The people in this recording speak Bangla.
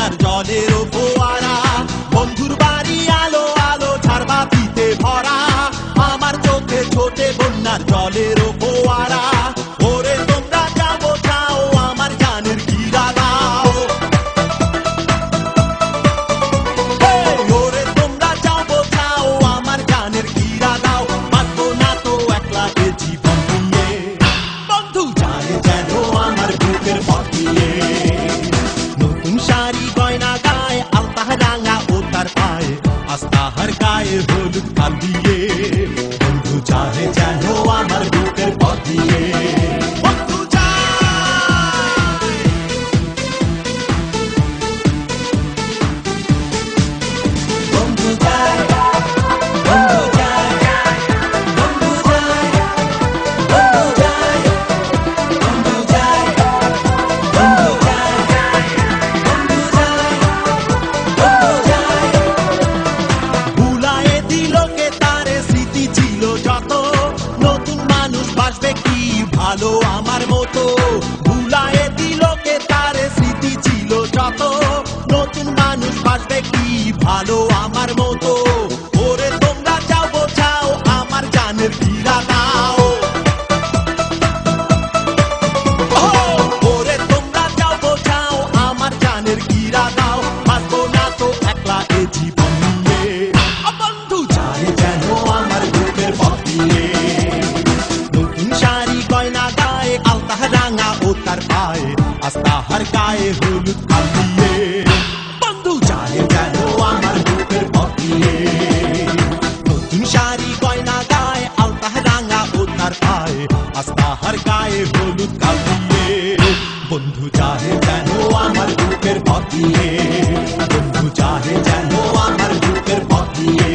বন্যার জলেরও ফোয়ারা, বন্ধুর বাড়ি আলো আলো ঝাড়বাতিতে ভরা, আমার চোখে ছোটে বন্যার জলেরও ফোয়ারা। ওরে তোমরা যাও বোঝাও আমার জানের গিরা দাও, ওরে তোমরা যাও বোঝাও আমার জানের গিরা দাও, বাঁচবো না তো একলা এ জীবন নিয়ে, বন্ধু যায় যেন আমার বুকের পথ দিয়ে। নতুন শাড়ি গয়না গায়ে আলতা রাঙা ও তার পায়ে, আস্তাহার গায়ে হলুদ কাল দিয়ে, বন্ধু যায় যেন আমার বুকের পথ দিয়ে। বন্ধু বন্ধু যায়, বন্ধু যায়, বন্ধু যায়, বন্ধু যায়, বন্ধু যায়, বন্ধু যায়, বন্ধু যায়, বন্ধু যায়। ভুলায়ে দিল কে তারে স্মৃতি ছিল যত, নতুন মানুষ বাসবে কি ভালো আমার মতো। ভুলায়ে দিল কে তারে স্মৃতি ছিল যত, নতুন মানুষ বাসবে কি ভালো আমার মতো। ওরে তোমরা যাও বোঝাও আমার জানের গিরা দাও, ওরে তোমরা যাও বোঝাও আমার জানের গিরা দাও, বাঁচবো না তো একলা এ জীবন নিয়ে, বন্ধু যায় যেন আমার বুকের পথ দিয়ে। নতুন শাড়ি গয়না গায়ে আলতা রাঙা ও তার পায়ে, আস্তাহার গায়ে হলুদ কাল দিয়ে, বন্ধু যায় যেন আমার বুকের পথ দিয়ে। নতুন শাড়ি গয়না গায়ে আলতা রাঙা ও তার পায়ে, আস্তাহার গায়ে হলুদ কাল দিয়ে, বন্ধু যায় যেন আমার বুকের পথ দিয়ে, বন্ধু যায় যেন আমার বুকের পথ দিয়ে।